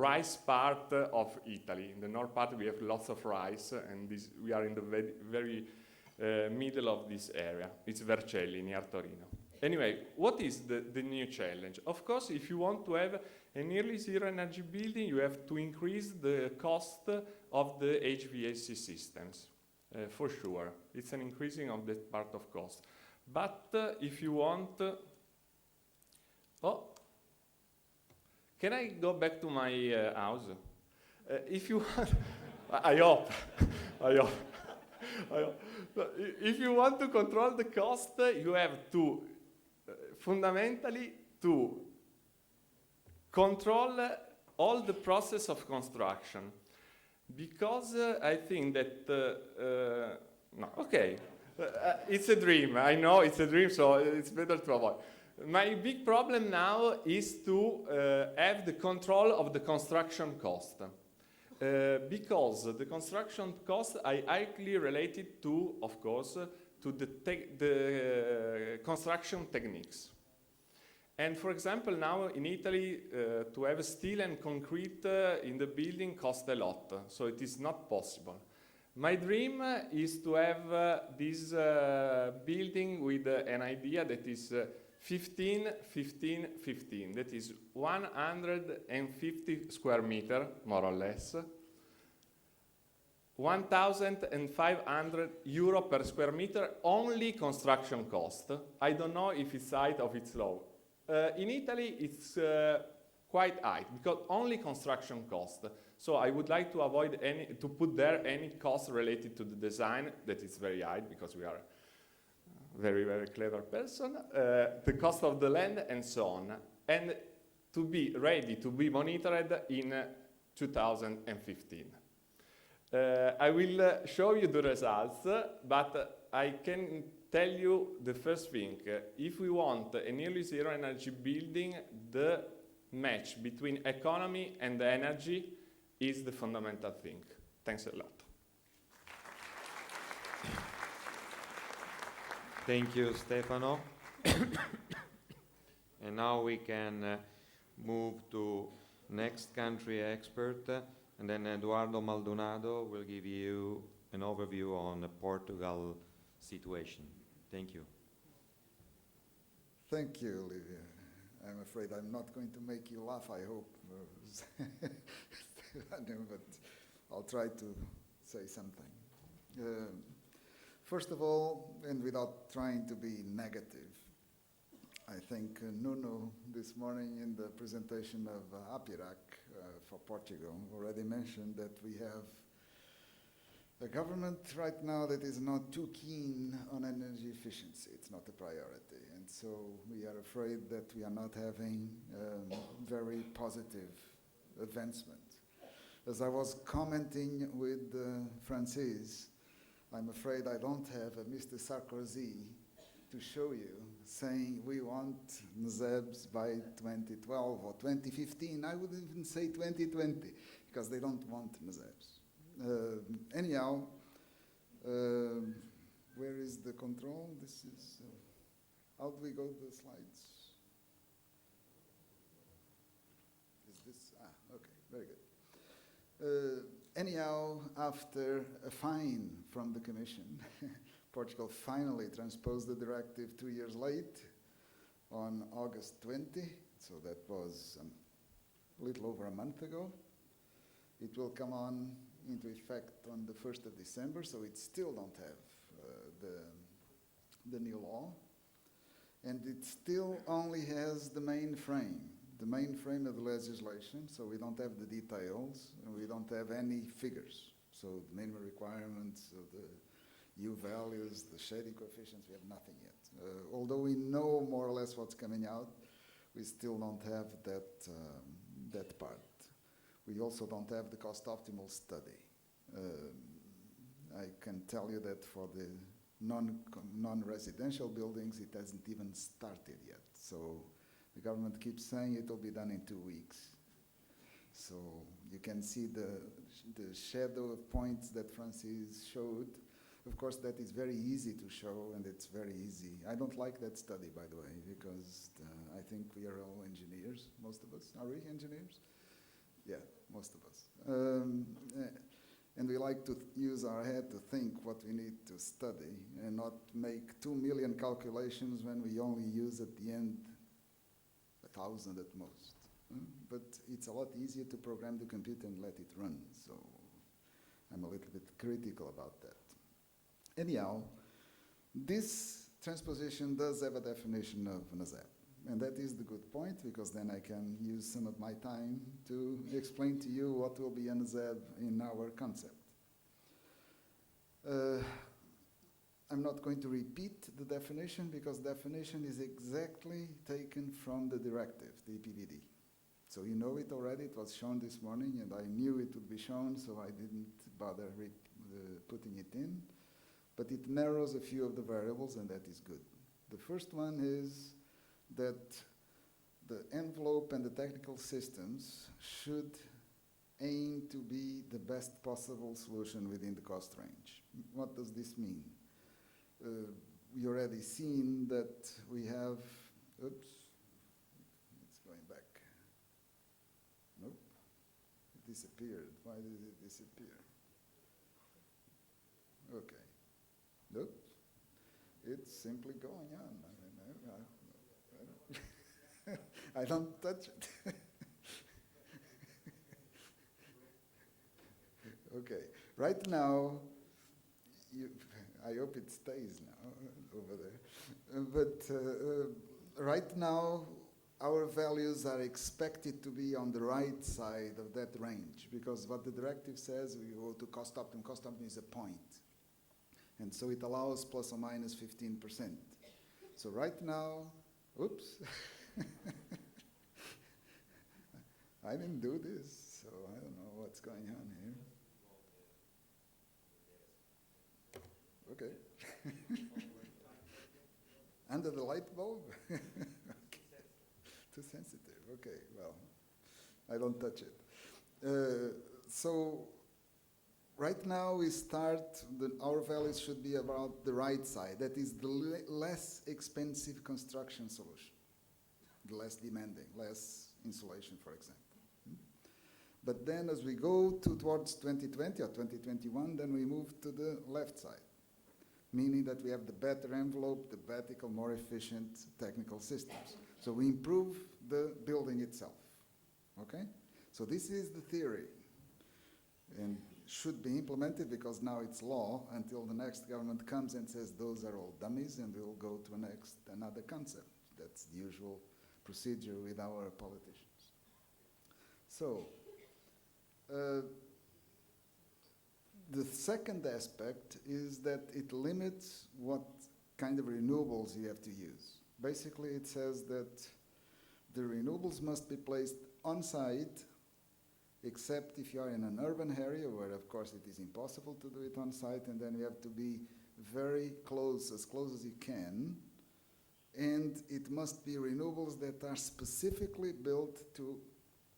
rice part of Italy. In the north part we have lots of rice, and we are in the very middle of this area. It's Vercelli, near Torino. Anyway, what is the new challenge? Of course, if you want to have a nearly zero energy building, you have to increase the cost of the HVAC systems, for sure. It's an increasing of that part of cost. But if you want... can I go back to my house? If you want... I hope. I hope. If you want to control the cost, you have to fundamentally to control all the process of construction, because I think that it's a dream. I know it's a dream, so it's better to avoid. My big problem now is to have the control of the construction cost. Because the construction costs are highly related to, of course, to the construction techniques. And for example, now in Italy, to have steel and concrete in the building costs a lot, so it is not possible. My dream is to have this building with an idea that is 15, 15, 15. That is 150 square meter, more or less. 1,500 euro per square meter, only construction cost. I don't know if it's high or it's low. In Italy, it's quite high, because only construction cost. So I would like to avoid to put there any cost related to the design, that is very high, because we are very, very clever person, the cost of the land and so on, and to be ready to be monitored in 2015. I will show you the results, but I can tell you the first thing. If we want a nearly zero energy building, the match between economy and energy is the fundamental thing. Thanks a lot. Thank you, Stefano. And now we can move to next country expert, and then Eduardo Maldonado will give you an overview on the Portugal situation. Thank you. Thank you, Olivia. I'm afraid I'm not going to make you laugh, I hope. But I'll try to say something. First of all, and without trying to be negative, I think Nuno this morning in the presentation of APIRAC for Portugal already mentioned that we have a government right now that is not too keen on energy efficiency. It's not a priority. And so we are afraid that we are not having very positive advancement. As I was commenting with Francis, I'm afraid I don't have a Mr. Sarkozy to show you saying we want NZEBs by 2012 or 2015. I would even say 2020, because they don't want NZEBs. Anyhow, where is the control? This is, how do we go to the slides? Is this, okay, very good. Anyhow, after a fine from the Commission, Portugal finally transposed the directive 2 years late on August 20, so that was a little over a month ago. It will come on into effect on the 1st of December, so it still don't have the new law. And it still only has the mainframe of the legislation, so we don't have the details, and we don't have any figures. So the minimum requirements of the U values, the shading coefficients, we have nothing yet. Although we know more or less what's coming out, we still don't have that part. We also don't have the cost optimal study. I can tell you that for the non-residential buildings, it hasn't even started yet. So the government keeps saying it will be done in 2 weeks. So you can see the shadow of points that Francis showed. Of course, that is very easy to show, and it's very easy. I don't like that study, by the way, because I think we are all engineers, most of us. Are we engineers? Yeah. and we like to use our head to think what we need to study and not make 2 million calculations when we only use at the end 1,000 at most. But it's a lot easier to program the computer and let it run, so I'm a little bit critical about that. Anyhow, this transposition does have a definition of an ASEP. And that is the good point, because then I can use some of my time to explain to you what will be an ASEP in our concept. I'm not going to repeat the definition, because definition is exactly taken from the directive, the EPBD. So you know it already, it was shown this morning, and I knew it would be shown, so I didn't bother putting it in. But it narrows a few of the variables, and that is good. The first one is that the envelope and the technical systems should aim to be the best possible solution within the cost range. What does this mean? We already seen that we have, oops, it's going back. Nope, it disappeared. Why did it disappear? Okay, nope, it's simply going on. I don't touch it. Okay, right now, I hope it stays now over there. But right now, our values are expected to be on the right side of that range, because what the directive says, we go to cost optimum. Cost optimum is a point. And so it allows plus or minus 15%. So right now, oops. I didn't do this, so I don't know what's going on here. Okay. Under the light bulb? Okay. Too sensitive. Okay, well, I don't touch it. So right now we start, our values should be about the right side. That is the less expensive construction solution. The less demanding, less insulation, for example. But then as we go towards 2020 or 2021, then we move to the left side, meaning that we have the better envelope, the better, more efficient technical systems. So we improve the building itself, okay? So this is the theory, and should be implemented, because now it's law until the next government comes and says those are all dummies, and we'll go to another concept. That's the usual procedure with our politicians. So, the second aspect is that it limits what kind of renewables you have to use. Basically, it says that the renewables must be placed on site, except if you are in an urban area, where of course it is impossible to do it on site, and then you have to be very close as you can. And it must be renewables that are specifically built to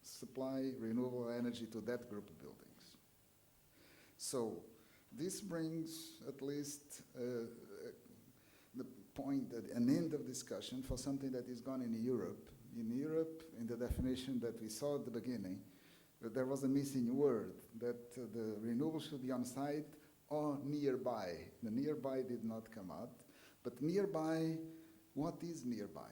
supply renewable energy to that group of buildings. So this brings at least the point, an end of discussion for something that is gone in Europe. In Europe, in the definition that we saw at the beginning, there was a missing word, that the renewable should be on site or nearby. The nearby did not come out, but nearby, what is nearby?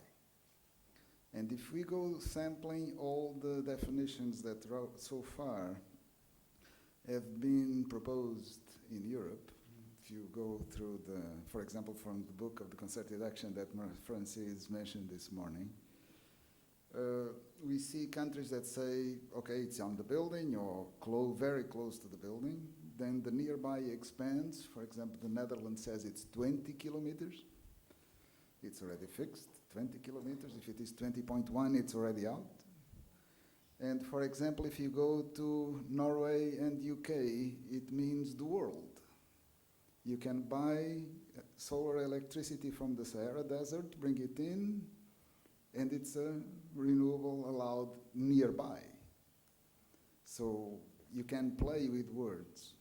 And if we go sampling all the definitions that so far have been proposed in Europe, if you go through for example, from the book of the concerted action that Francis mentioned this morning, we see countries that say, okay, it's on the building or very close to the building. Then the nearby expands. For example, the Netherlands says it's 20 kilometers. It's already fixed, 20 kilometers. If it is 20.1, it's already out. And for example, if you go to Norway and UK, it means the world. You can buy solar electricity from the Sahara Desert, bring it in, and it's a renewable allowed nearby. So you can play with words.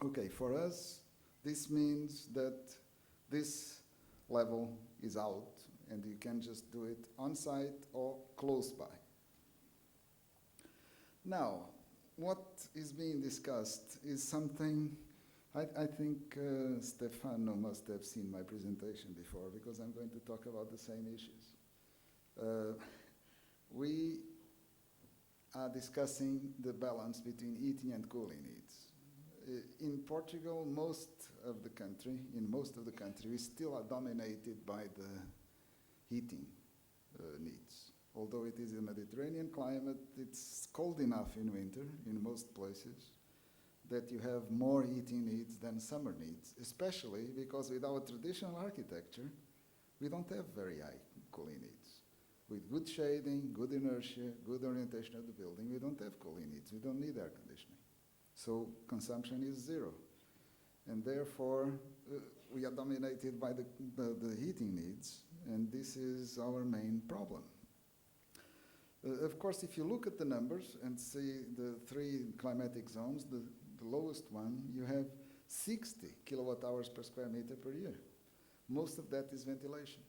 Okay, for us, this means that this level is out, and you can just do it on site or close by. Now, what is being discussed is something, I think Stefano must have seen my presentation before, because I'm going to talk about the same issues. We are discussing the balance between heating and cooling needs. In Portugal, in most of the country, we still are dominated by the heating needs. Although it is a Mediterranean climate, it's cold enough in winter in most places that you have more heating needs than summer needs, especially because with our traditional architecture, we don't have very high cooling needs. With good shading, good inertia, good orientation of the building, we don't have cooling needs. We don't need air conditioning. So consumption is zero. And therefore, we are dominated by the heating needs, and this is our main problem. Of course, if you look at the numbers and see the 3 climatic zones, the lowest one, you have 60 kilowatt hours per square meter per year. Most of that is ventilation.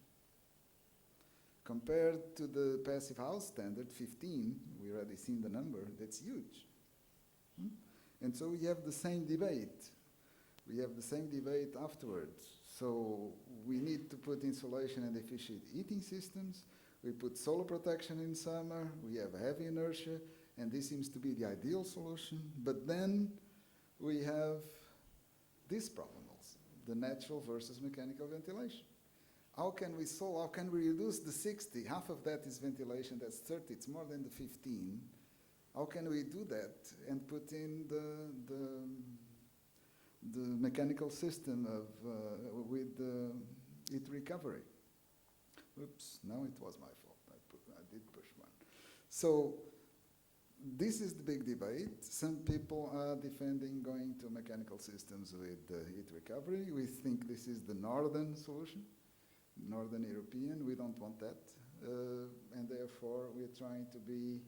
Compared to the passive house standard, 15, we already seen the number, that's huge. And so we have the same debate. We have the same debate afterwards. So we need to put insulation and efficient heating systems. We put solar protection in summer. We have heavy inertia, and this seems to be the ideal solution. But then we have this problem also, the natural versus mechanical ventilation. How can we solve, how can we reduce the 60? Half of that is ventilation, that's 30, it's more than the 15. How can we do that and put in the mechanical system of, with heat recovery? Oops, no, it was my fault. I did push one. So this is the big debate. Some people are defending going to mechanical systems with heat recovery. We think this is the northern solution, Northern European. We don't want that. And therefore, we're trying to be,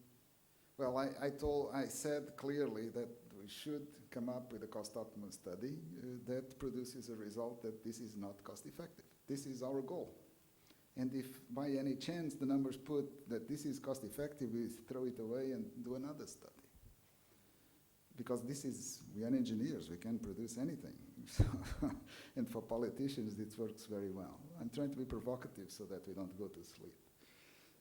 well, I said clearly that we should come up with a cost optimum study that produces a result that this is not cost effective. This is our goal. And if by any chance the numbers put that this is cost effective, we throw it away and do another study. Because this is, we are engineers, we can produce anything. And for politicians, it works very well. I'm trying to be provocative so that we don't go to sleep.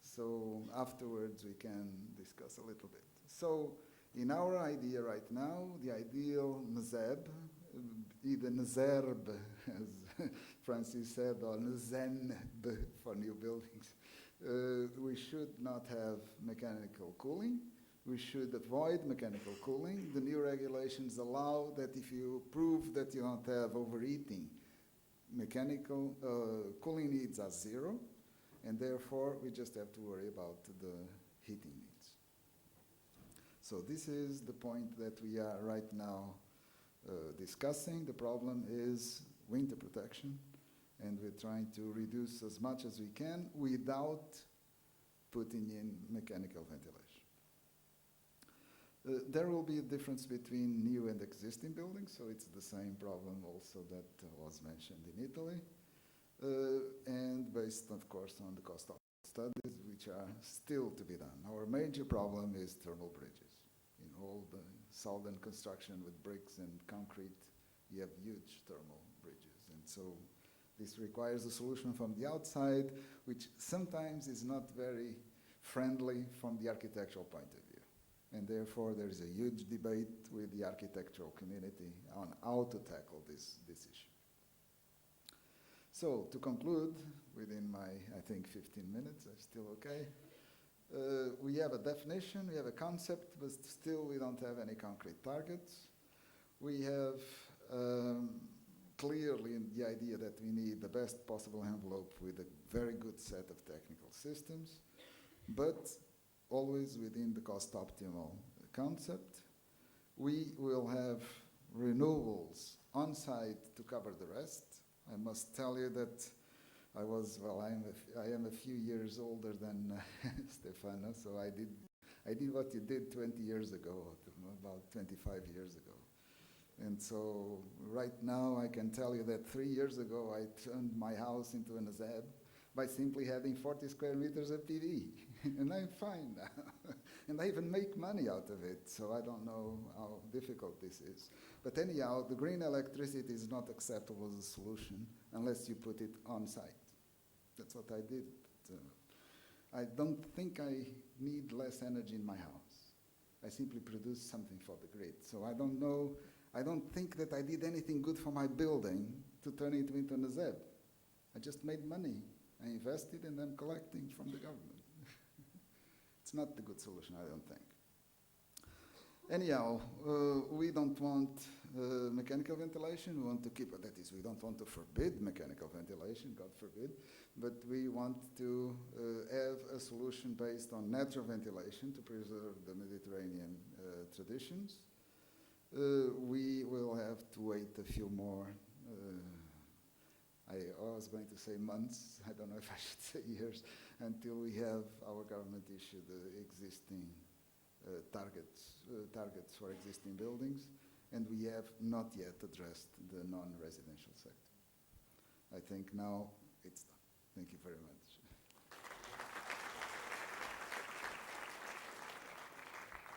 So afterwards, we can discuss a little bit. So in our idea right now, the ideal Mzeb, either Nzerb, as Francis said, or Nzenb for new buildings. We should not have mechanical cooling. We should avoid mechanical cooling. The new regulations allow that if you prove that you don't have overheating, mechanical cooling needs are zero, and therefore we just have to worry about the heating needs. So this is the point that we are right now discussing. The problem is winter protection, and we're trying to reduce as much as we can without putting in mechanical ventilation. There will be a difference between new and existing buildings, so it's the same problem also that was mentioned in Italy, and based, of course, on the cost of studies, which are still to be done. Our major problem is thermal bridges. In all the southern construction with bricks and concrete, you have huge thermal bridges, and so this requires a solution from the outside, which sometimes is not very friendly from the architectural point of view. And therefore, there is a huge debate with the architectural community on how to tackle this issue. So, to conclude, within my, I think, 15 minutes, I'm still okay. We have a definition, we have a concept, but still we don't have any concrete targets. We have clearly the idea that we need the best possible envelope with a very good set of technical systems, but always within the cost optimal concept. We will have renewables on site to cover the rest. I must tell you that I am a few years older than Stefano, so I did what you did 20 years ago, about 25 years ago. And so right now I can tell you that 3 years ago I turned my house into an AZEB by simply having 40 square meters of PV, and I'm fine now. And I even make money out of it, so I don't know how difficult this is. But anyhow, the green electricity is not acceptable as a solution unless you put it on site. That's what I did. But, I don't think I need less energy in my house. I simply produce something for the grid. So I don't know, I don't think that I did anything good for my building to turn it into a ZEB. I just made money. I invested and I'm collecting from the government. It's not the good solution, I don't think. Anyhow, we don't want mechanical ventilation. We want to keep, that is, we don't want to forbid mechanical ventilation, God forbid, but we want to have a solution based on natural ventilation to preserve the Mediterranean traditions. We will have to wait a few more, I was going to say months, I don't know if I should say years, until we have our government issue the existing targets for existing buildings, and we have not yet addressed the non-residential sector. I think now it's done. Thank you very much.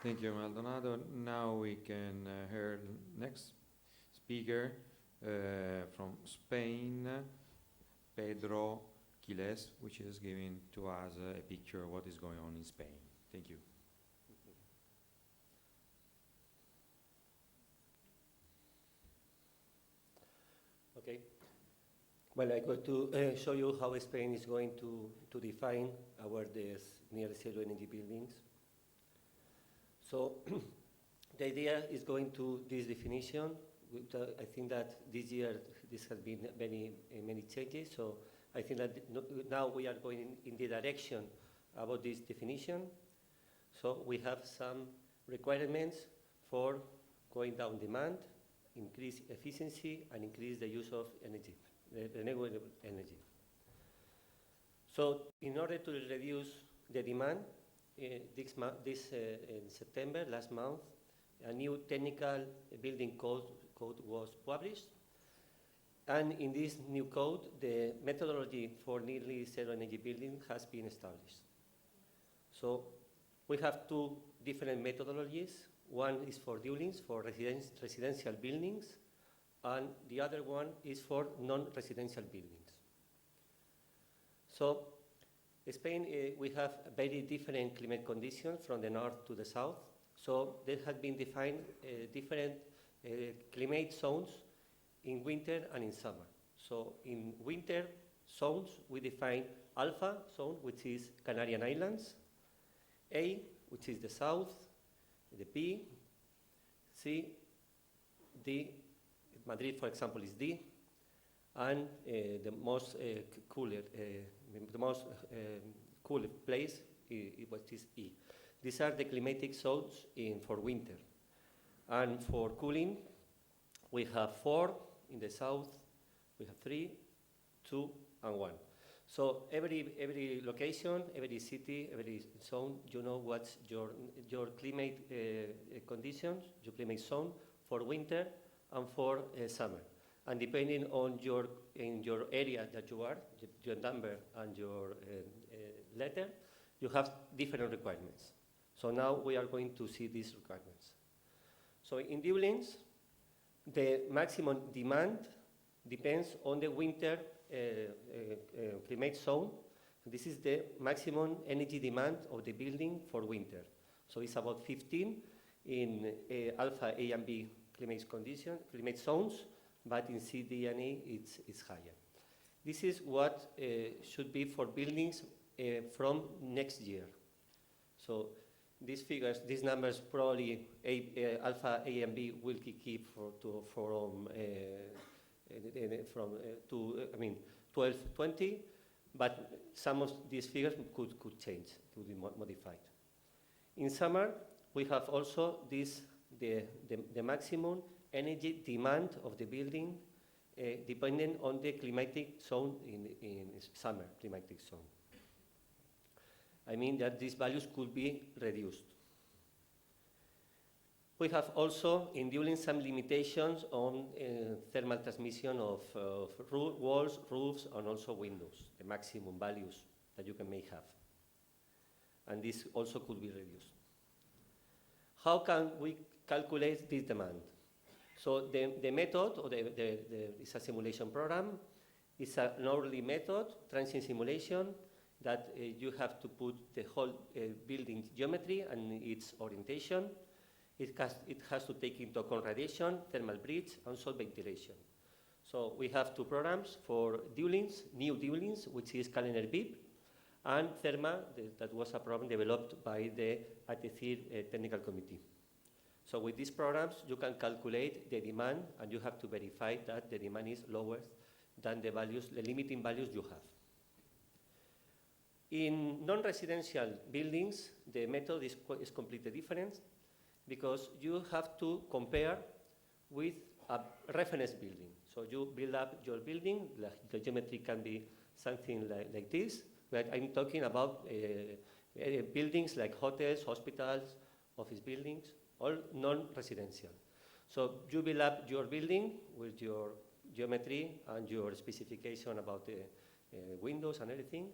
Thank you, Maldonado. Now we can hear the next speaker from Spain, Pedro Quiles, which is giving to us a picture of what is going on in Spain. Thank you. Okay. Well, I'm going to show you how Spain is going to define our near zero energy buildings. So the idea is going to this definition. I think that this year this has been many changes. So I think that now we are going in the direction about this definition. So we have some requirements for going down demand, increase efficiency, and increase the use of energy, renewable energy. So in order to reduce the demand, in September, last month, a new technical building code was published. And in this new code, the methodology for nearly zero energy building has been established. So we have two different methodologies. One is for dwellings, for residential buildings, and the other one is for non-residential buildings. So Spain, we have very different climate conditions from the north to the south. So there have been defined different climate zones in winter and in summer. So in winter zones, we define alpha zone, which is Canarian Islands, A, which is the south, the B, C, D, Madrid, for example, is D, and the most cool place, which is E. These are the climatic zones for winter. And for cooling, we have 4 in the south, we have 3, 2, and 1. So every location, every city, every zone, you know what's your climate conditions, your climate zone for winter and for summer. And depending on your area that you are, your number and your letter, you have different requirements. So now we are going to see these requirements. So in dwellings, the maximum demand depends on the winter climate zone. This is the maximum energy demand of the building for winter. So it's about 15 in alpha A and B climate zones, but in C, D, and E, it's higher. This is what should be for buildings from next year. So these figures, these numbers, probably alpha A and B will keep from 1220, but some of these figures could change, could be modified. In summer, we have also the maximum energy demand of the building depending on the climatic zone in summer climatic zone. I mean that these values could be reduced. We have also in dwellings some limitations on thermal transmission of walls, roofs, and also windows, the maximum values that you may have. And this also could be reduced. how can we calculate this demand? So the method, or it's a simulation program. It's an hourly method, transient simulation, that you have to put the whole building geometry and its orientation. It has to take into account radiation, thermal breach, and also ventilation. So we have two programs for dwellings, new dwellings, which is calendar BIP, and Therma, that was a program developed by the ATECYR technical committee. So with these programs, you can calculate the demand, and you have to verify that the demand is lower than the values, the limiting values you have. In non-residential buildings, the method is completely different, because you have to compare with a reference building. So you build up your building, the geometry can be something like this, but I'm talking about buildings like hotels, hospitals, office buildings, all non-residential. So you build up your building with your geometry and your specification about the windows and everything.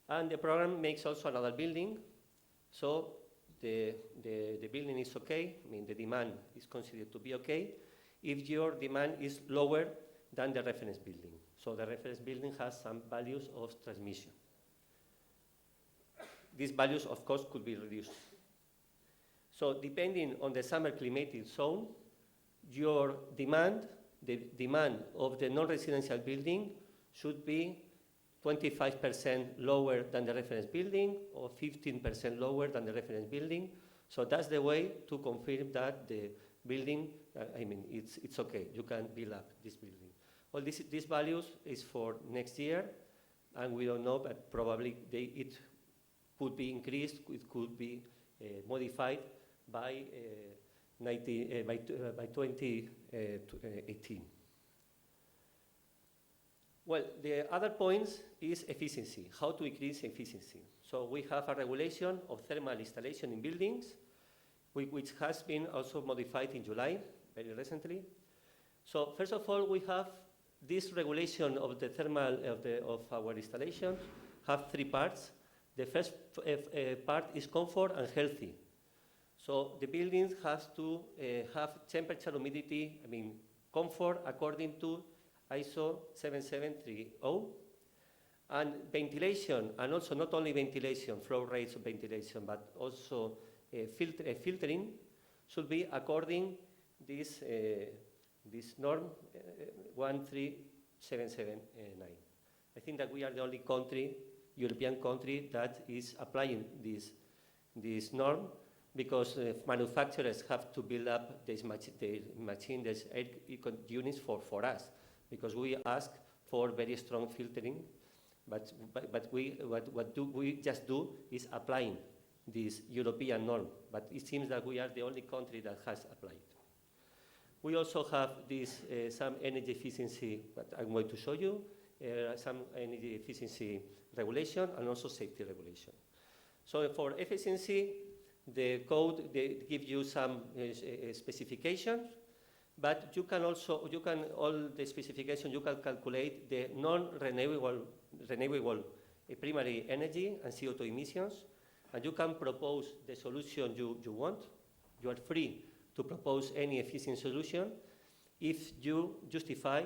And the program makes also another building. So the building is okay, I mean the demand is considered to be okay if your demand is lower than the reference building. So the reference building has some values of transmission. These values, of course, could be reduced. So depending on the summer climatic zone, your demand, the demand of the non-residential building should be 25% lower than the reference building or 15% lower than the reference building. So that's the way to confirm that the building, it's okay, you can build up this building. Well, these values is for next year, and we don't know, but probably it could be increased, it could be modified by 2018. Well, the other points is efficiency, how to increase efficiency. So we have a regulation of thermal installation in buildings, which has been also modified in July, very recently. So first of all, we have this regulation of the thermal of our installation have three parts. The first part is comfort and healthy. So the buildings has to have temperature, humidity, comfort according to ISO 7730, and ventilation, and also not only ventilation, flow rates of ventilation, but also filtering should be according this norm 13779. I think that we are the only country, European country, that is applying this norm, because manufacturers have to build up this machine, these air units for us, because we ask for very strong filtering, but what we just do is applying this European norm, but it seems that we are the only country that has applied. We also have this some energy efficiency, that I'm going to show you, some energy efficiency regulation and also safety regulation. So for efficiency, the code, they give you some specifications, but you can also, all the specifications, you can calculate the non-renewable primary energy and CO2 emissions, and you can propose the solution you want. You are free to propose any efficient solution if you justify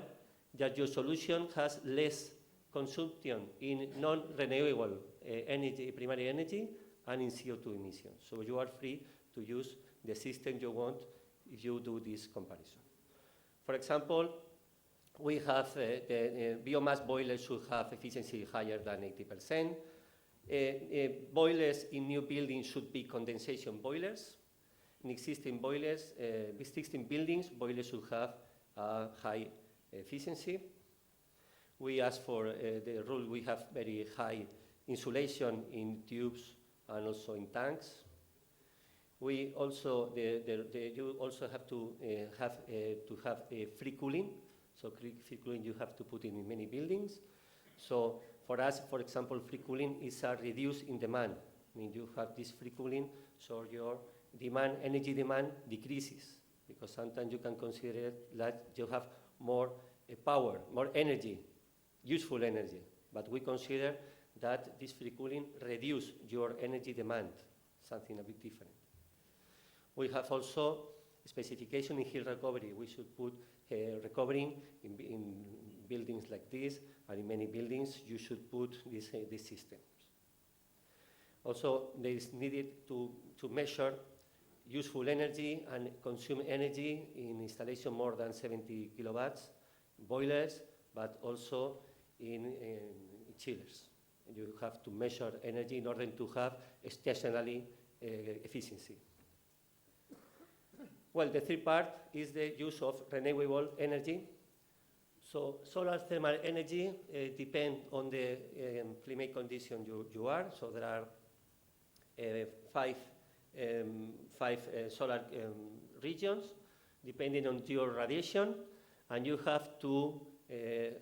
that your solution has less consumption in non-renewable energy, primary energy, and in CO2 emissions. So you are free to use the system you want if you do this comparison. For example, we have the biomass boilers should have efficiency higher than 80%. Boilers in new buildings should be condensation boilers. In existing boilers, existing buildings, boilers should have high efficiency. We ask for the rule, we have very high insulation in tubes and also in tanks. We also, you also have to have free cooling. So free cooling you have to put in many buildings. So for us, for example, free cooling is a reduce in demand. I mean, you have this free cooling, so your demand, energy demand decreases, because sometimes you can consider that you have more power, more energy, useful energy. But we consider that this free cooling reduces your energy demand, something a bit different. We have also specification in heat recovery. We should put recovering in buildings like this, and in many buildings you should put this system. Also, there is needed to measure useful energy and consume energy in installation more than 70 kilowatts, boilers, but also in chillers. You have to measure energy in order to have stationary efficiency. Well, the third part is the use of renewable energy. So solar thermal energy depends on the climate condition you are. So there are five solar regions depending on your radiation, and you have to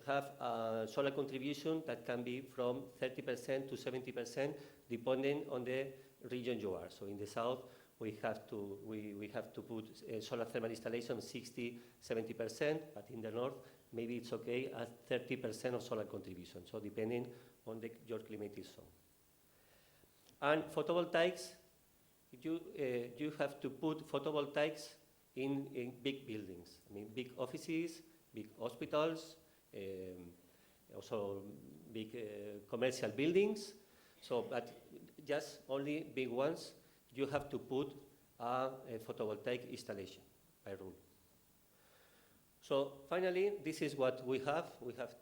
have a solar contribution that can be from 30% to 70% depending on the region you are. So in the south, we have to put solar thermal installation 60-70%, but in the north, maybe it's okay at 30% of solar contribution, so depending on your climatic zone. And photovoltaics, you have to put photovoltaics in big buildings. I mean, big offices, big hospitals, also big commercial buildings. So, but just only big ones, you have to put a photovoltaic installation by rule. So finally, this is what we have.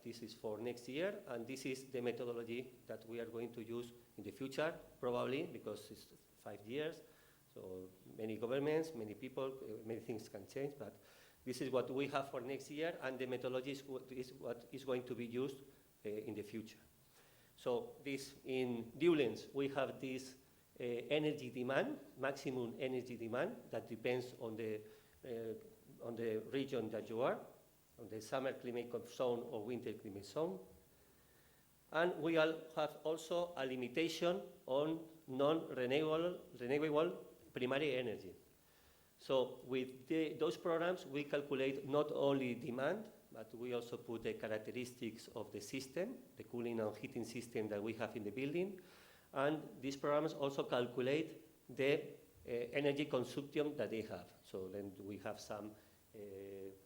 This is for next year, and this is the methodology that we are going to use in the future, probably, because it's 5 years. So many governments, many people, many things can change, but this is what we have for next year, and the methodology is what is going to be used in the future. So this, in Newlands, we have this energy demand, maximum energy demand, that depends on the region that you are, on the summer climate zone or winter climate zone. And we all have also a limitation on non-renewable primary energy. So with those programs, we calculate not only demand, but we also put the characteristics of the system, the cooling and heating system that we have in the building. And these programs also calculate the energy consumption that they have. So then we have some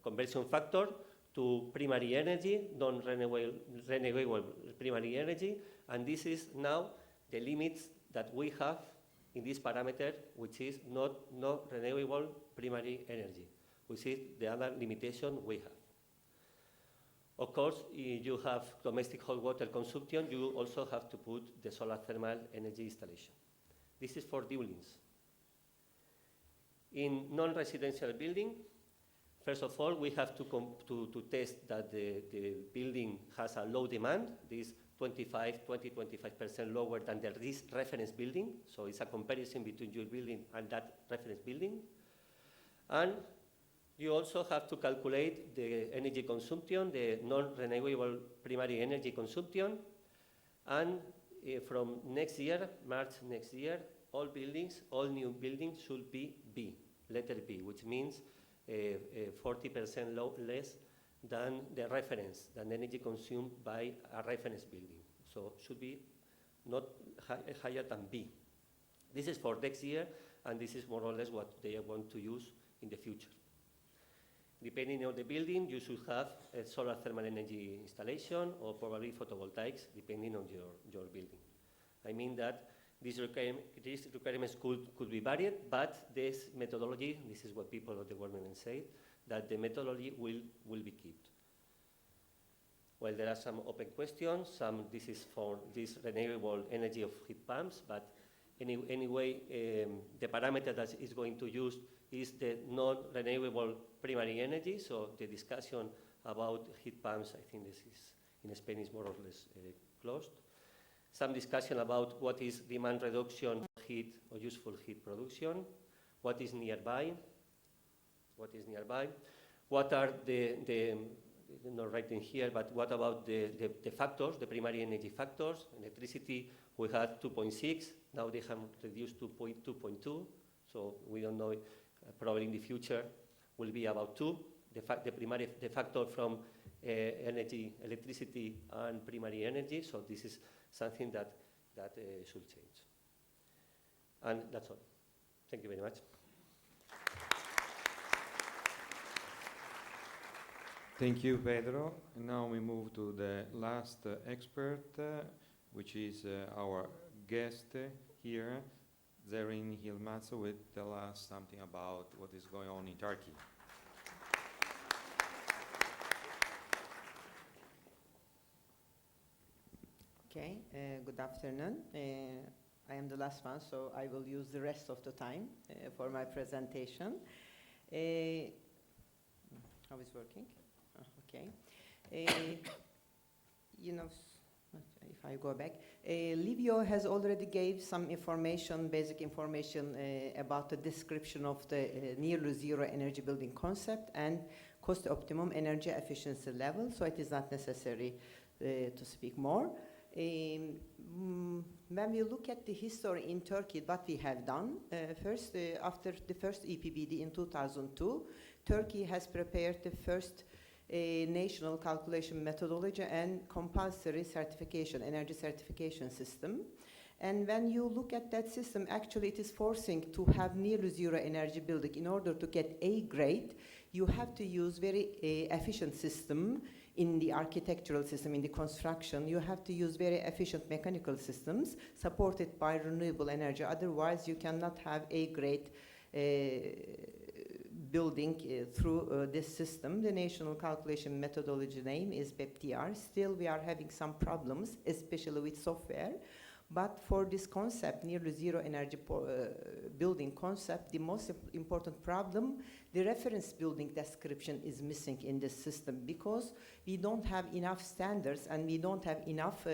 conversion factor to primary energy, non-renewable primary energy, and this is now the limits that we have in this parameter, which is not renewable primary energy, which is the other limitation we have. Of course, if you have domestic hot water consumption, you also have to put the solar thermal energy installation. This is for dwellings. In non-residential building, first of all, we have to test that the building has a low demand. This 20-25% lower than the reference building. So it's a comparison between your building and that reference building. And you also have to calculate the energy consumption, the non-renewable primary energy consumption. And from next year, March next year, all new buildings should be B, letter B, which means 40% less than the reference, than energy consumed by a reference building. So should be not higher than B. This is for next year, and this is more or less what they want to use in the future. Depending on the building, you should have a solar thermal energy installation or probably photovoltaics, depending on your building. I mean that these requirements could be varied, but this methodology, this is what people of the government say, that the methodology will be kept. Well, there are some open questions. This is for this renewable energy of heat pumps, but anyway, the parameter that is going to use is the non-renewable primary energy. So the discussion about heat pumps, I think this is in Spain is more or less closed. Some discussion about what is demand reduction, heat or useful heat production, what is nearby, what are the not writing here, but what about the factors, the primary energy factors? Electricity, we had 2.6, now they have reduced to 2.2, so we don't know, probably in the future will be about 2. The factor from electricity and primary energy, so this is something that should change. And that's all. Thank you very much. Thank you, Pedro. And now we move to the last expert, which is our guest here. Zerrin Yilmaz will tell us something about what is going on in Turkey. Okay, good afternoon. I am the last one, so I will use the rest of the time for my presentation. How is working? Okay. You know, if I go back, Livio has already gave some information, basic information about the description of the nearly zero energy building concept and cost optimum energy efficiency level, so it is not necessary to speak more. When we look at the history in Turkey, what we have done, first, after the first EPBD in 2002, Turkey has prepared the first national calculation methodology and compulsory certification, energy certification system. And when you look at that system, actually it is forcing to have nearly zero energy building. In order to get A grade, you have to use very efficient system in the architectural system, in the construction. You have to use very efficient mechanical systems supported by renewable energy. Otherwise, you cannot have A grade building through this system. The national calculation methodology name is BEPTR. Still, we are having some problems, especially with software. But for this concept, nearly zero energy building concept, the most important problem, the reference building description is missing in this system because we don't have enough standards and we don't have enough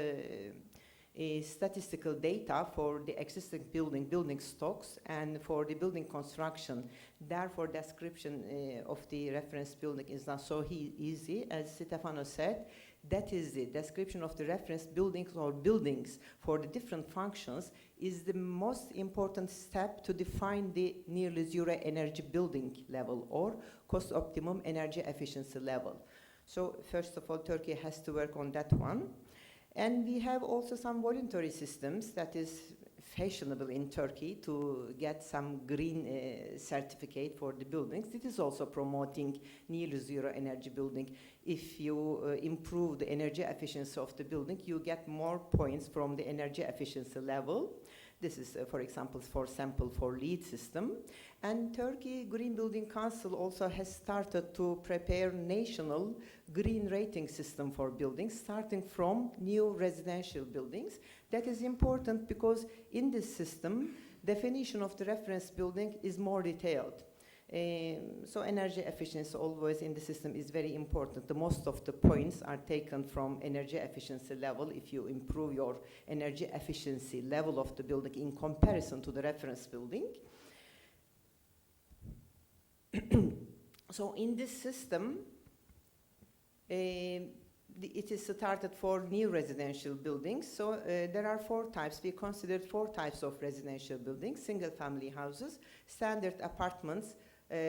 statistical data for the existing building stocks and for the building construction. Therefore, description of the reference building is not so easy. As Stefano said, that is the description of the reference buildings or buildings for the different functions is the most important step to define the nearly zero energy building level or cost optimum energy efficiency level. So first of all, Turkey has to work on that one. And we have also some voluntary systems that is fashionable in Turkey to get some green certificate for the buildings. It is also promoting nearly zero energy building. If you improve the energy efficiency of the building, you get more points from the energy efficiency level. This is, for example, for sample for LEED system. And Turkey Green Building Council also has started to prepare national green rating system for buildings, starting from new residential buildings. That is important because in this system, definition of the reference building is more detailed. So energy efficiency always in the system is very important. The most of the points are taken from energy efficiency level if you improve your energy efficiency level of the building in comparison to the reference building. So in this system, it is started for new residential buildings. So there are 4 types. We considered 4 types of residential buildings: single family houses, standard apartments,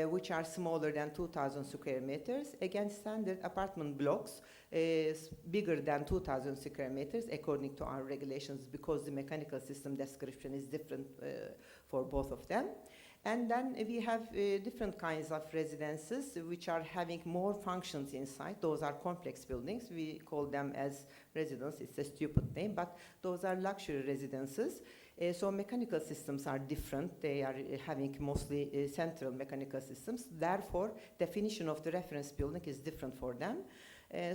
which are smaller than 2,000 square meters, against standard apartment blocks bigger than 2,000 square meters according to our regulations because the mechanical system description is different for both of them. And then we have different kinds of residences which are having more functions inside. Those are complex buildings. We call them as residence. It's a stupid name, but those are luxury residences. So mechanical systems are different. They are having mostly central mechanical systems. Therefore, definition of the reference building is different for them.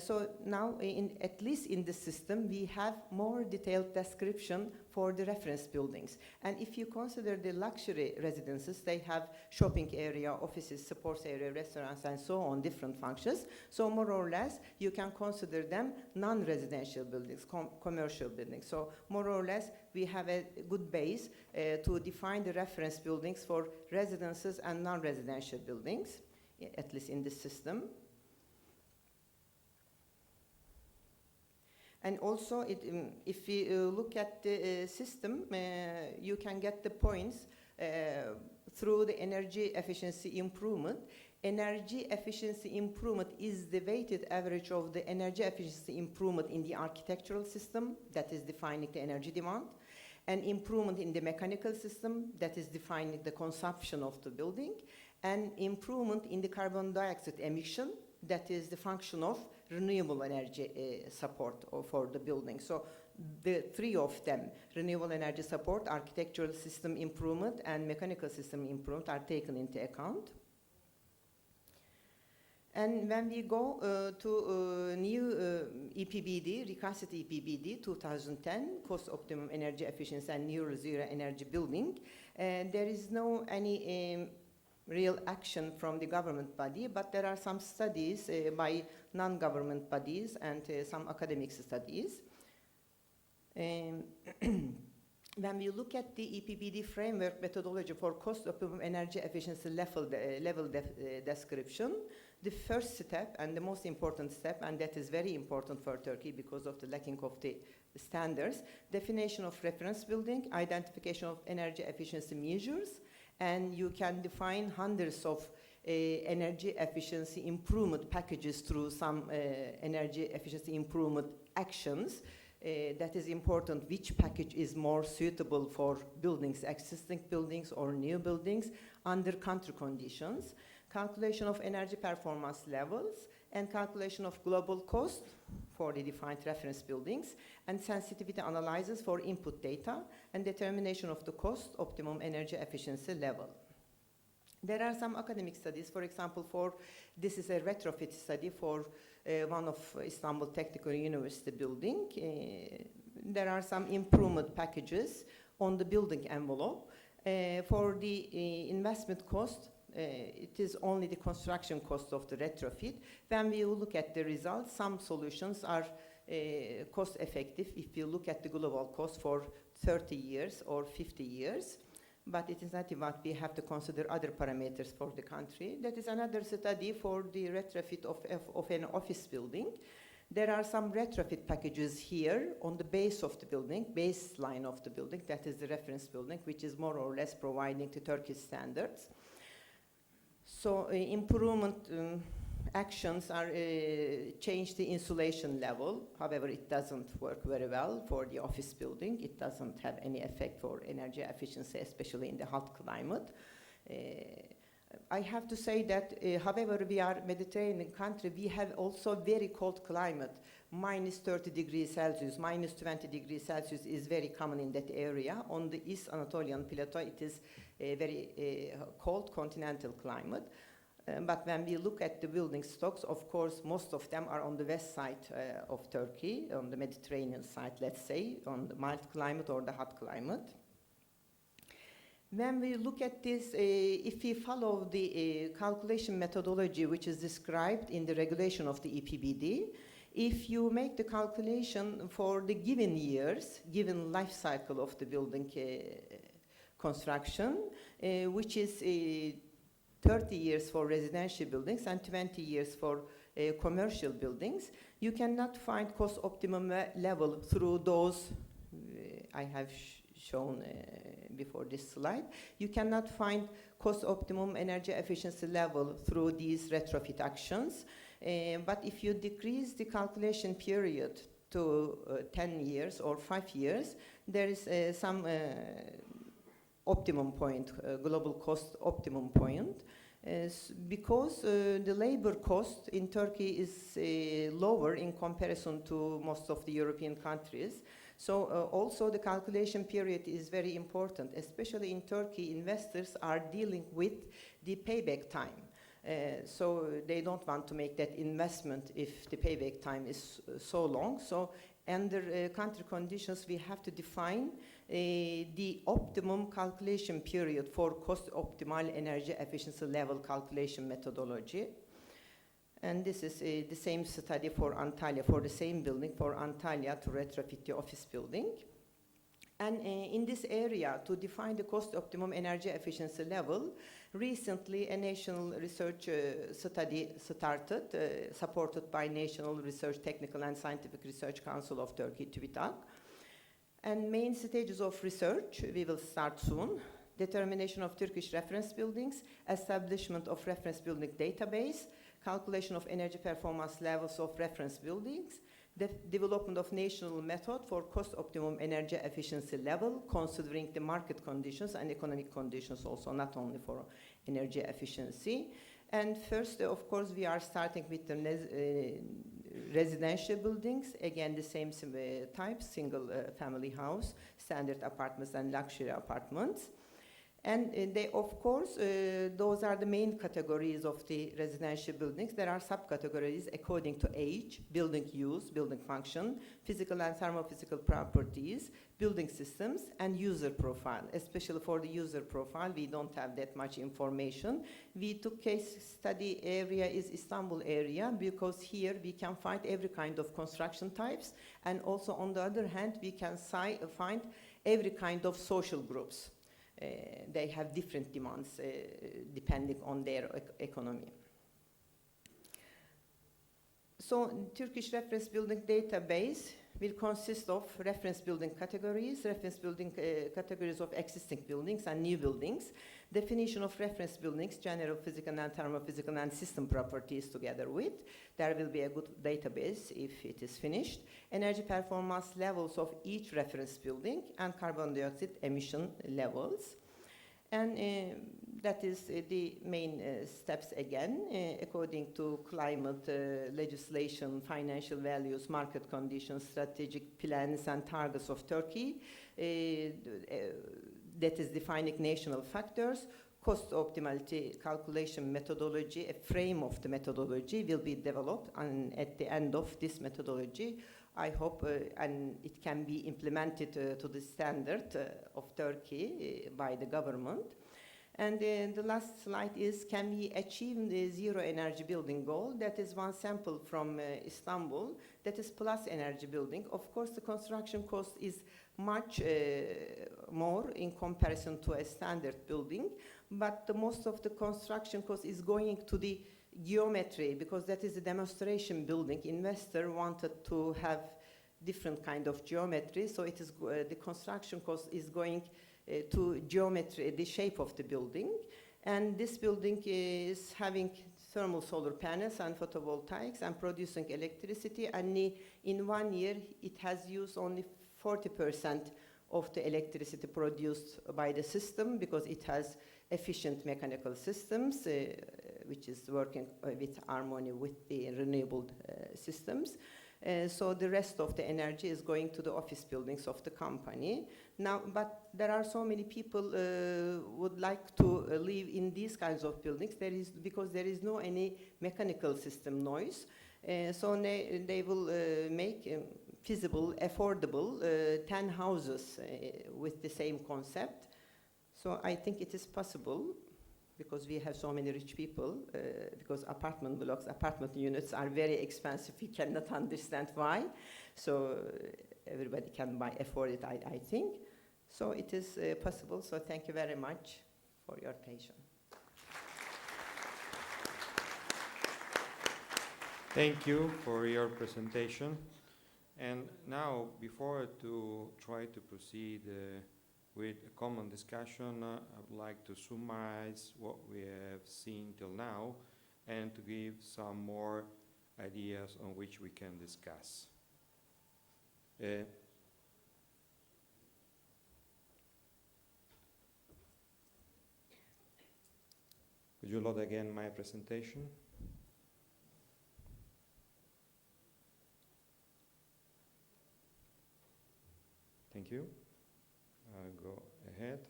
So now, at least in the system, we have more detailed description for the reference buildings. And if you consider the luxury residences, they have shopping area, offices, sports area, restaurants, and so on, different functions. So more or less, you can consider them non-residential buildings, commercial buildings. So more or less, we have a good base to define the reference buildings for residences and non-residential buildings, at least in this system. And also, if we look at the system, you can get the points through the energy efficiency improvement. Energy efficiency improvement is the weighted average of the energy efficiency improvement in the architectural system, that is defining the energy demand, and improvement in the mechanical system, that is defining the consumption of the building, and improvement in the carbon dioxide emission, that is the function of renewable energy support for the building. So the three of them, renewable energy support, architectural system improvement, and mechanical system improvement, are taken into account. And when we go to new EPBD, recasted EPBD 2010, cost optimum energy efficiency and near zero energy building, there is no any real action from the government body, but there are some studies by non-government bodies and some academic studies. When we look at the EPBD framework methodology for cost optimum energy efficiency level description, the first step and the most important step, and that is very important for Turkey because of the lacking of the standards, definition of reference building, identification of energy efficiency measures, and you can define hundreds of energy efficiency improvement packages through some energy efficiency improvement actions. That is important, which package is more suitable for buildings, existing buildings or new buildings under country conditions, calculation of energy performance levels, and calculation of global cost for the defined reference buildings, and sensitivity analysis for input data, and determination of the cost optimum energy efficiency level. There are some academic studies, for example, this is a retrofit study for one of Istanbul Technical University building. There are some improvement packages on the building envelope. For the investment cost, it is only the construction cost of the retrofit. When we look at the results, some solutions are cost effective if you look at the global cost for 30 years or 50 years. But it is not what we have to consider other parameters for the country. That is another study for the retrofit of an office building. There are some retrofit packages here on the base of the building, baseline of the building, that is the reference building, which is more or less providing to Turkish standards. So improvement actions are change the insulation level. However, it doesn't work very well for the office building. It doesn't have any effect for energy efficiency, especially in the hot climate. I have to say that, however, we are a Mediterranean country, we have also very cold climate. Minus 30 degrees Celsius, minus 20 degrees Celsius is very common in that area. On the East Anatolian Plateau, it is a very cold continental climate. But when we look at the building stocks, of course, most of them are on the west side of Turkey, on the Mediterranean side, let's say, on the mild climate or the hot climate. When we look at this, if we follow the calculation methodology which is described in the regulation of the EPBD, if you make the calculation for the given years, given life cycle of the building construction, which is 30 years for residential buildings and 20 years for commercial buildings, you cannot find cost optimum level through those I have shown before this slide. You cannot find cost optimum energy efficiency level through these retrofit actions. But if you decrease the calculation period to 10 years or 5 years, there is some optimum point, global cost optimum point, because the labor cost in Turkey is lower in comparison to most of the European countries. So also the calculation period is very important, especially in Turkey. Investors are dealing with the payback time. So they don't want to make that investment if the payback time is so long. So under country conditions, we have to define the optimum calculation period for cost optimal energy efficiency level calculation methodology. And this is the same study for Antalya, for the same building, for Antalya to retrofit the office building. And in this area, to define the cost optimum energy efficiency level, recently a national research study started, supported by National Research Technical and Scientific Research Council of Turkey, TÜBİTAK. And main stages of research, we will start soon. Determination of Turkish reference buildings, establishment of reference building database, calculation of energy performance levels of reference buildings, the development of national method for cost optimum energy efficiency level, considering the market conditions and economic conditions also, not only for energy efficiency. And first, of course, we are starting with the residential buildings, again the same type, single family house, standard apartments and luxury apartments. And they, of course, those are the main categories of the residential buildings. There are subcategories according to age, building use, building function, physical and thermophysical properties, building systems, and user profile. Especially for the user profile, we don't have that much information. We took case study area is Istanbul area, because here we can find every kind of construction types, and also on the other hand, we can find every kind of social groups. They have different demands depending on their economy. So Turkish reference building database will consist of reference building categories of existing buildings and new buildings, definition of reference buildings, general physical and thermophysical and system properties together with. There will be a good database if it is finished. Energy performance levels of each reference building and carbon dioxide emission levels. And that is the main steps again, according to climate legislation, financial values, market conditions, strategic plans and targets of Turkey. That is defining national factors. Cost optimality calculation methodology, a frame of the methodology will be developed, and at the end of this methodology, I hope and it can be implemented to the standard of Turkey by the government. And the last slide is, can we achieve the zero energy building goal? That is one sample from Istanbul. That is plus energy building. Of course, the construction cost is much more in comparison to a standard building, but the most of the construction cost is going to the geometry, because that is a demonstration building. Investor wanted to have different kind of geometry, so it is the construction cost is going to geometry, the shape of the building. And this building is having thermal solar panels and photovoltaics and producing electricity, and in 1 year it has used only 40% of the electricity produced by the system, because it has efficient mechanical systems, which is working with harmony with the renewable systems. So the rest of the energy is going to the office buildings of the company. Now, but there are so many people would like to live in these kinds of buildings. Because there is no any mechanical system noise. So they will make feasible, affordable 10 houses with the same concept. So I think it is possible, because we have so many rich people, because apartment blocks, apartment units are very expensive. We cannot understand why. So everybody can afford it, I think. So it is possible. So thank you very much for your patience. Thank you for your presentation. And now, before to try to proceed with a common discussion, I would like to summarize what we have seen till now and to give some more ideas on which we can discuss. Could you load again my presentation? Thank you. I'll go ahead.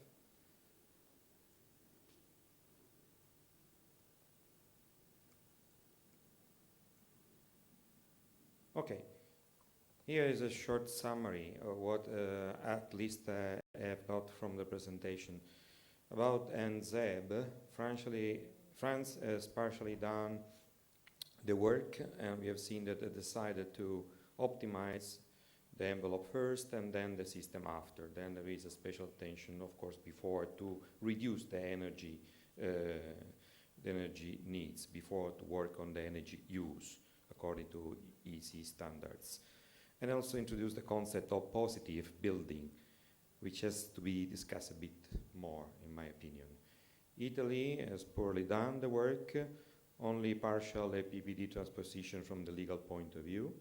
Okay. Here is a short summary of what at least I have got from the presentation. About NZEB, France has partially done the work, and we have seen that they decided to optimize the envelope first and then the system after. Then there is a special attention, of course, before to reduce the energy needs, before to work on the energy use according to EC standards. And also introduce the concept of positive building, which has to be discussed a bit more, in my opinion. Italy has poorly done the work, only partial APBD transposition from the legal point of view.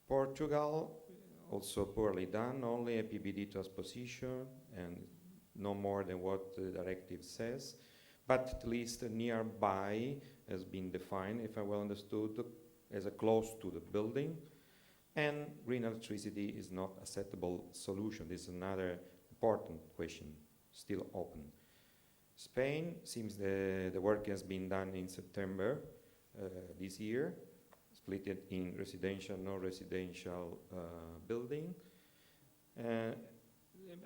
Portugal, also poorly done, only a PBD transposition and no more than what the directive says. but at least nearby has been defined, if I well understood, as a close to the building. And green electricity is not a acceptable solution. This is another important question, still open. Spain, seems the work has been done in September this year, split it in residential, non-residential building.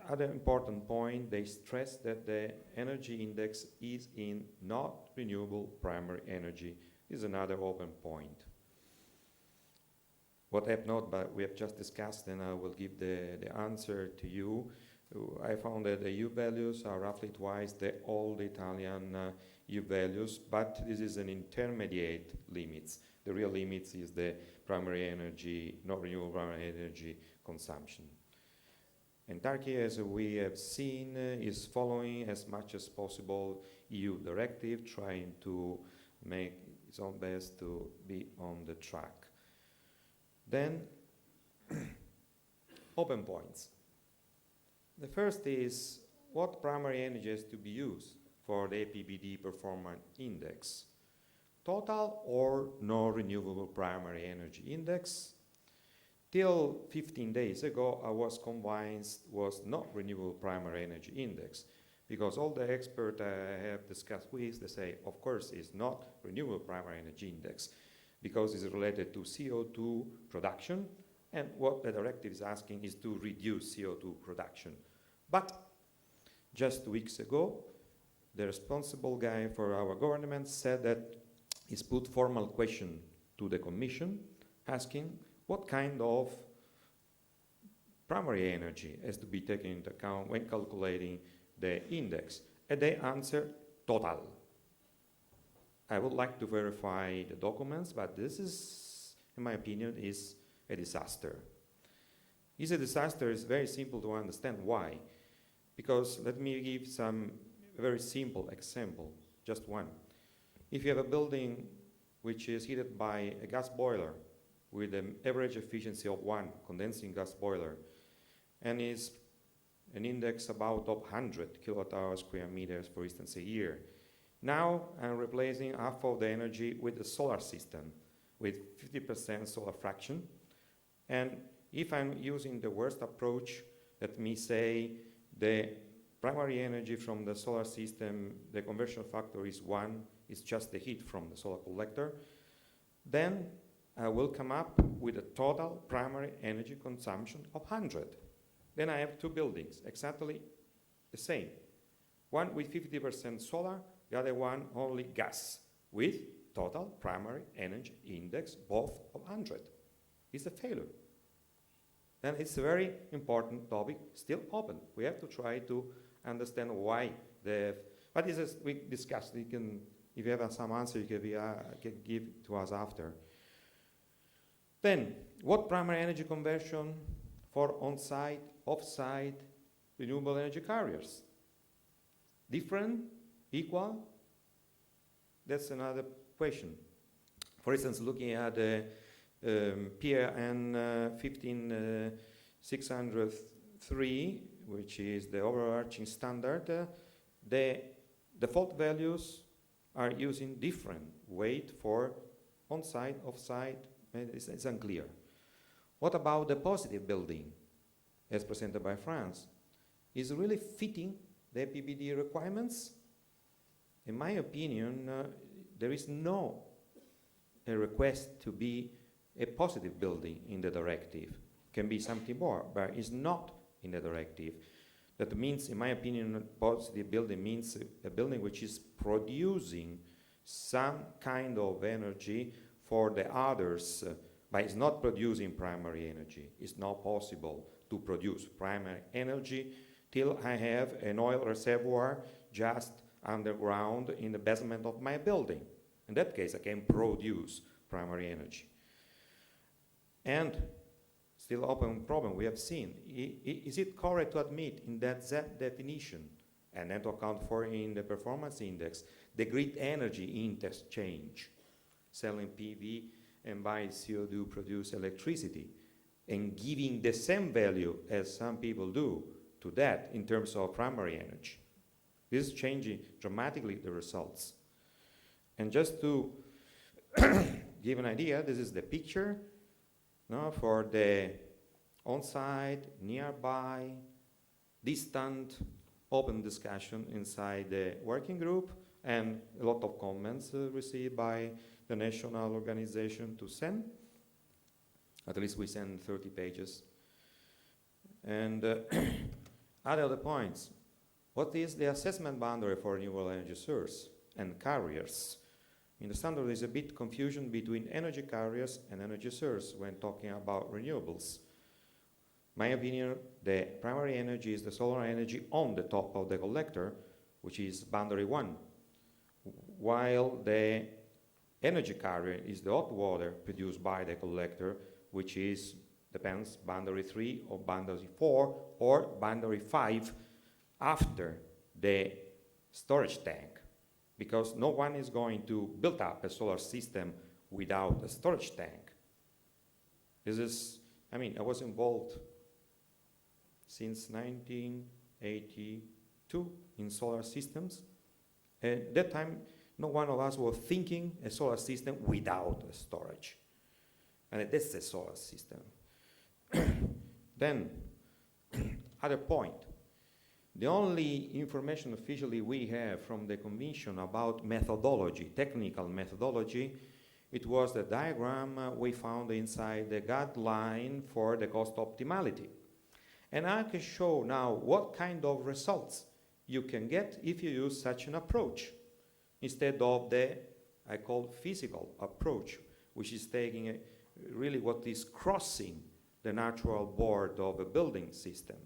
Other important point, they stress that the energy index is in not renewable primary energy. This is another open point. What I have not, but we have just discussed, and I will give the answer to you. I found that the U values are roughly twice the old Italian U values, but this is an intermediate limits. The real limits is the primary energy, not renewable primary energy consumption. And Turkey, as we have seen, is following as much as possible EU directive, trying to make its own best to be on the track. Then, open points. The first is what primary energy has to be used for the APBD performance index. Total or non-renewable primary energy index. Till 15 days ago, I was convinced was not renewable primary energy index, because all the experts I have discussed with, they say, of course, it's not renewable primary energy index, because it's related to CO2 production, and what the directive is asking is to reduce CO2 production. But just 2 weeks ago, the responsible guy for our government said that he's put formal question to the Commission, asking what kind of primary energy has to be taken into account when calculating the index. And they answer total. I would like to verify the documents, but this is, in my opinion, is a disaster. It's a disaster. It's very simple to understand why. Because let me give some very simple example, just one. If you have a building which is heated by a gas boiler with an average efficiency of 1 condensing gas boiler, and is an index about of 100 kilowatt-hours square meters, for instance, a year. Now I'm replacing half of the energy with a solar system with 50% solar fraction. And if I'm using the worst approach, let me say the primary energy from the solar system, the conversion factor is 1, it's just the heat from the solar collector, then I will come up with a total primary energy consumption of 100. Then I have two buildings, exactly the same. One with 50% solar, the other one only gas, with total primary energy index both of 100. It's a failure. Then it's a very important topic, still open. We have to try to understand why but this is, we discussed, you can, if you have some answer, you can give to us after. Then, what primary energy conversion for on-site, off-site, renewable energy carriers? Different? Equal? That's another question. For instance, looking at the PRN 15603, which is the overarching standard, the default values are using different weight for on-site, off-site. It's unclear. What about the positive building, as presented by France? Is really fitting the APBD requirements? In my opinion, there is no request to be a positive building in the directive. Can be something more, but it's not in the directive. That means, in my opinion, a positive building means a building which is producing some kind of energy for the others, but it's not producing primary energy. It's not possible to produce primary energy till I have an oil reservoir just underground in the basement of my building. In that case, I can produce primary energy. And still open problem we have seen. Is it correct to admit in that Z definition, and then to account for in the performance index, the grid energy interchange, selling PV and by CO2 produce electricity, and giving the same value as some people do to that in terms of primary energy? This is changing dramatically the results. And just to give an idea, this is the picture for the on-site, nearby, distant, open discussion inside the working group, and a lot of comments received by the national organization to send. At least we send 30 pages. And other points. What is the assessment boundary for renewable energy source and carriers? In the standard, there is a bit confusion between energy carriers and energy source when talking about renewables. My opinion, the primary energy is the solar energy on the top of the collector, which is boundary 1, while the energy carrier is the hot water produced by the collector, which is, depends, boundary 3 or boundary 4 or boundary 5 after the storage tank, because no one is going to build up a solar system without a storage tank. This is, I mean, I was involved since 1982 in solar systems. At that time, no one of us was thinking a solar system without a storage. And that's a solar system. Then, other point. The only information officially we have from the Commission about methodology, technical methodology, it was the diagram we found inside the guideline for the cost optimality. And I can show now what kind of results you can get if you use such an approach, instead of the, I call, physical approach, which is taking really what is crossing the natural board of a building system.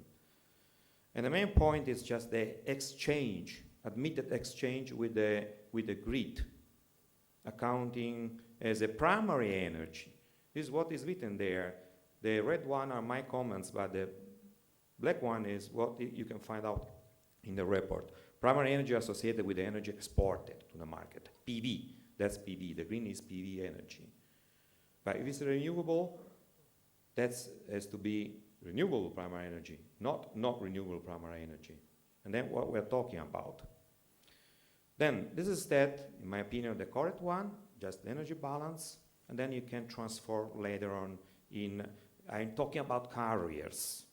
And the main point is just the exchange, admitted exchange with the grid, accounting as a primary energy. This is what is written there. The red one are my comments, but the black one is what you can find out in the report. Primary energy associated with the energy exported to the market. PV, that's PV. The green is PV energy. But if it's renewable, that has to be renewable primary energy, not renewable primary energy. And then what we're talking about. Then this is that, in my opinion, the correct one, just the energy balance, and then you can transfer later on in, I'm talking about carriers,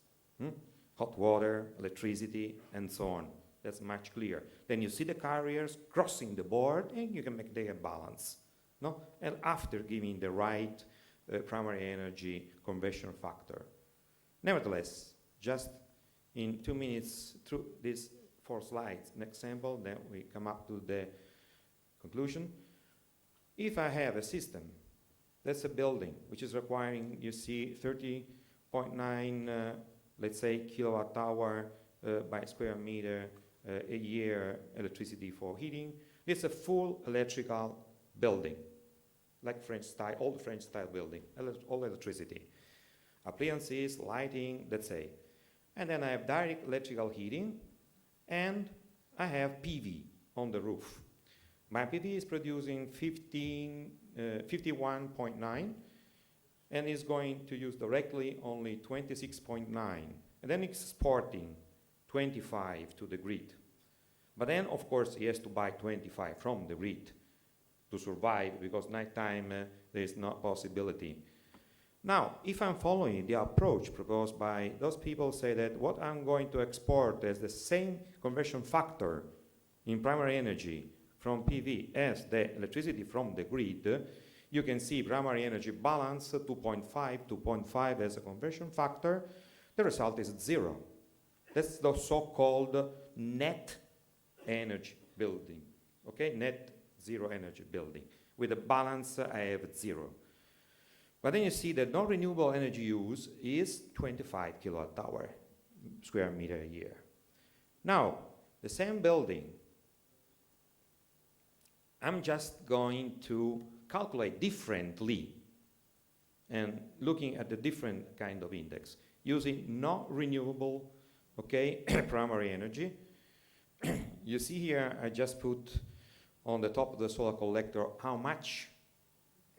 hot water, electricity, and so on. That's much clearer. Then you see the carriers crossing the board, and you can make their balance, no? And after giving the right primary energy conversion factor. Nevertheless, just in 2 minutes through these 4 slides, an example, then we come up to the conclusion. If I have a system, that's a building, which is requiring, you see, 30.9, let's say, kilowatt hour by square meter a year electricity for heating. It's a full electrical building, like French style, old French style building, all electricity. Appliances, lighting, let's say. And then I have direct electrical heating, and I have PV on the roof. My PV is producing 51.9, and is going to use directly only 26.9, and then exporting 25 to the grid. But then, of course, he has to buy 25 from the grid to survive, because nighttime there is no possibility. Now, if I'm following the approach proposed by those people, say that what I'm going to export as the same conversion factor in primary energy from PV as the electricity from the grid, you can see primary energy balance 2.5 as a conversion factor. The result is 0. That's the so-called net energy building, okay? Net zero energy building. With a balance, I have 0. But then you see that non-renewable energy use is 25 kilowatt hour square meter a year. Now, the same building, I'm just going to calculate differently and looking at the different kind of index using non-renewable, okay, primary energy. You see here, I just put on the top of the solar collector how much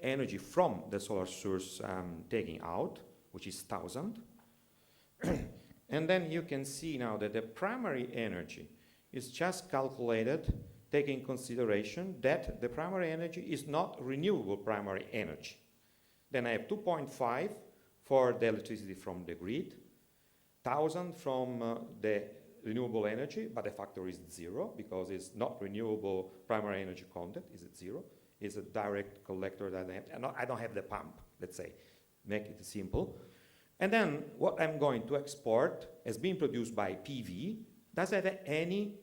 energy from the solar source I'm taking out, which is 1,000. And then you can see now that the primary energy is just calculated taking consideration that the primary energy is not renewable primary energy. Then I have 2.5 for the electricity from the grid, 1,000 from the renewable energy, but the factor is 0 because it's not renewable primary energy content. Is it 0? It's a direct collector that I don't have the pump, let's say, make it simple. And then what I'm going to export has been produced by PV, doesn't have any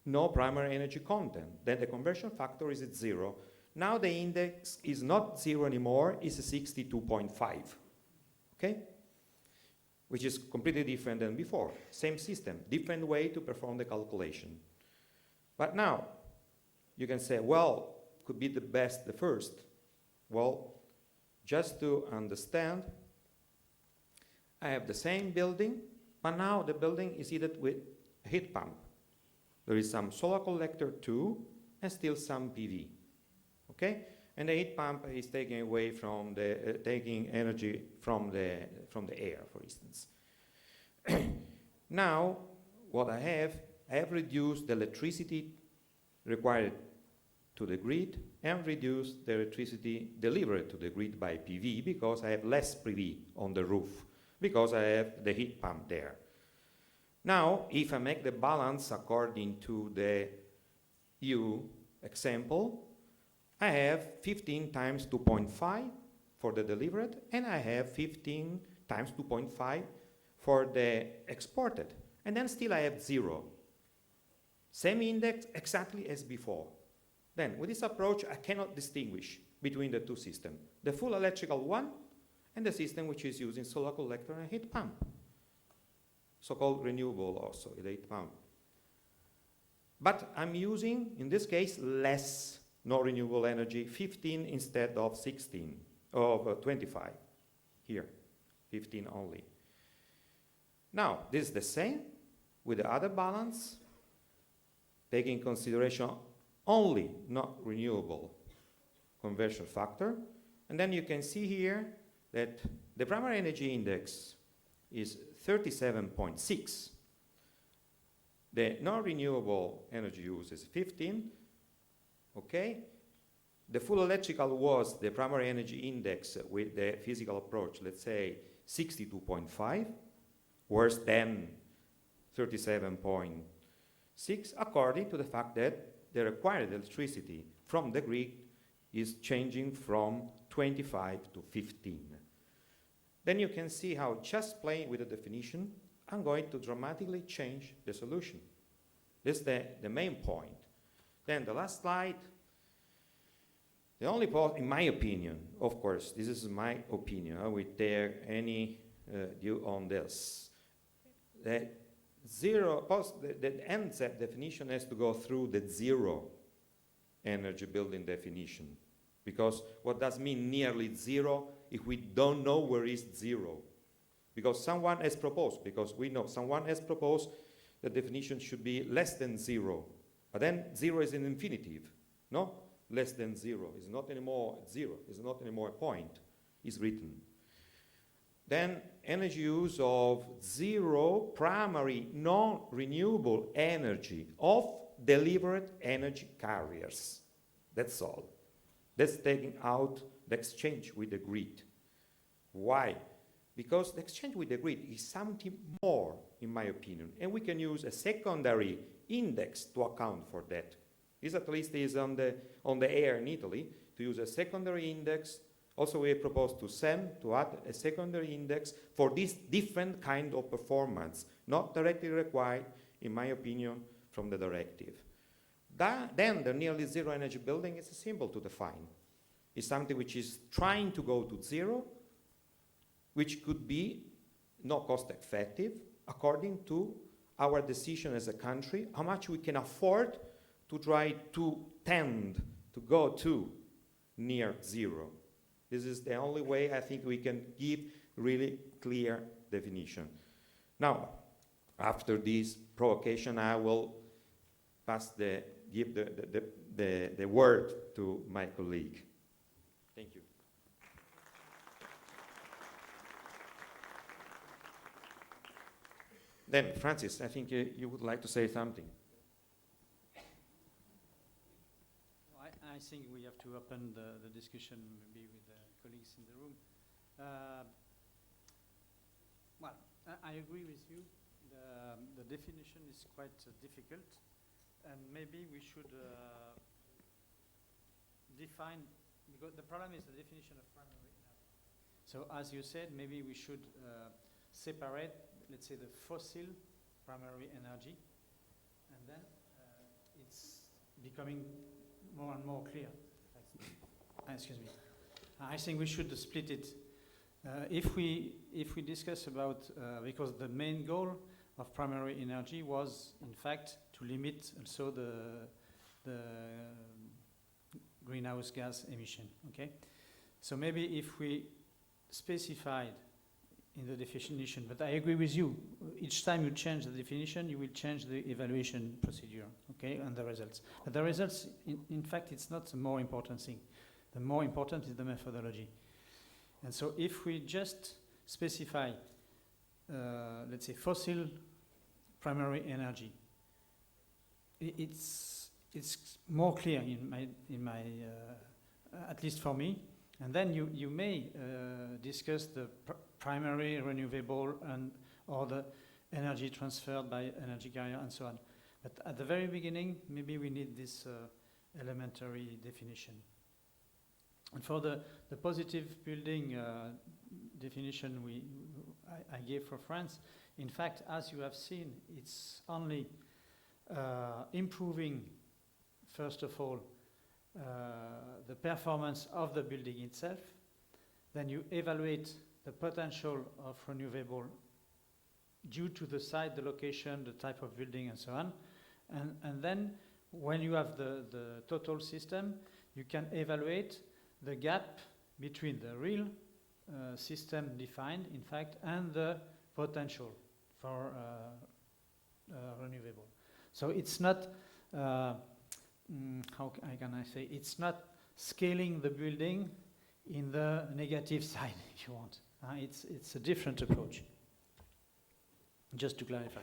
no primary energy content. Then the conversion factor is at 0. Now the index is not 0 anymore, it's 62.5, okay? Which is completely different than before. Same system, different way to perform the calculation. But now, you can say, well, could be the best, the first. Well, just to understand, I have the same building, but now the building is heated with a heat pump. There is some solar collector too, and still some PV, okay? And the heat pump is taking away from the, taking energy from the air, for instance. Now, what I have reduced the electricity required to the grid and reduced the electricity delivered to the grid by PV because I have less PV on the roof, because I have the heat pump there. Now, if I make the balance according to the EU example, I have 15 times 2.5 for the delivered, and I have 15 times 2.5 for the exported. And then still I have 0. Same index exactly as before. Then, with this approach, I cannot distinguish between the two systems, the full electrical one and the system which is using solar collector and heat pump, so-called renewable also, the heat pump. But I'm using, in this case, less non-renewable energy, 15 instead of 16, of 25 here, 15 only. Now, this is the same with the other balance, taking consideration only not renewable conversion factor. And then you can see here that the primary energy index is 37.6. The non-renewable energy use is 15. Okay? The full electrical was the primary energy index with the physical approach, let's say 62.5, worse than 37.6, according to the fact that the required electricity from the grid is changing from 25 to 15. Then you can see how just playing with the definition, I'm going to dramatically change the solution. This is the main point. Then the last slide, the only point, in my opinion, of course, this is my opinion, I will dare any view on this. The NZ definition has to go through the 0 energy building definition. Because what does mean nearly 0 if we don't know where is 0? Because someone has proposed, because we know someone has proposed the definition should be less than 0. But then 0 is an infinitive, no? Less than 0 is not anymore 0, is not anymore a point, is written. Then energy use of 0 primary non-renewable energy of delivered energy carriers. That's all. That's taking out the exchange with the grid. Why? Because the exchange with the grid is something more, in my opinion, and we can use a secondary index to account for that. This at least is on the air in Italy, to use a secondary index. Also, we propose to SEM to add a secondary index for this different kind of performance, not directly required, in my opinion, from the directive. Then the nearly 0 energy building is simple to define. It's something which is trying to go to 0, which could be not cost effective, according to our decision as a country, how much we can afford to try to tend to go to near 0. This is the only way I think we can give really clear definition. Now, after this provocation, I will give the word to my colleague. Thank you. Then, Francis, I think you would like to say something. I think we have to open the discussion maybe with the colleagues in the room. Well, I agree with you. The definition is quite difficult, and maybe we should define, because the problem is the definition of primary energy. So as you said, maybe we should separate, let's say, the fossil primary energy, and then it's becoming more and more clear. Excuse me. I think we should split it. If we discuss about, because the main goal of primary energy was, in fact, to limit also the greenhouse gas emission. Okay, so maybe if we specified in the definition, but I agree with you. Each time you change the definition, you will change the evaluation procedure. Okay, and the results. But the results, in fact, it's not the more important thing. The more important is the methodology. And so if we just specify, let's say, fossil primary energy, it's more clear in my at least for me. And then you may discuss the primary renewable and or the energy transferred by energy carrier and so on. But at the very beginning, maybe we need this elementary definition. And for the positive building definition I gave for France, in fact, as you have seen, it's only improving, first of all, the performance of the building itself. Then you evaluate the potential of renewable due to the site, the location, the type of building, and so on. And then when you have the total system, you can evaluate the gap between the real system defined, in fact, and the potential for renewable. So it's not, how can I say, it's not scaling the building in the negative side, if you want. It's a different approach, just to clarify.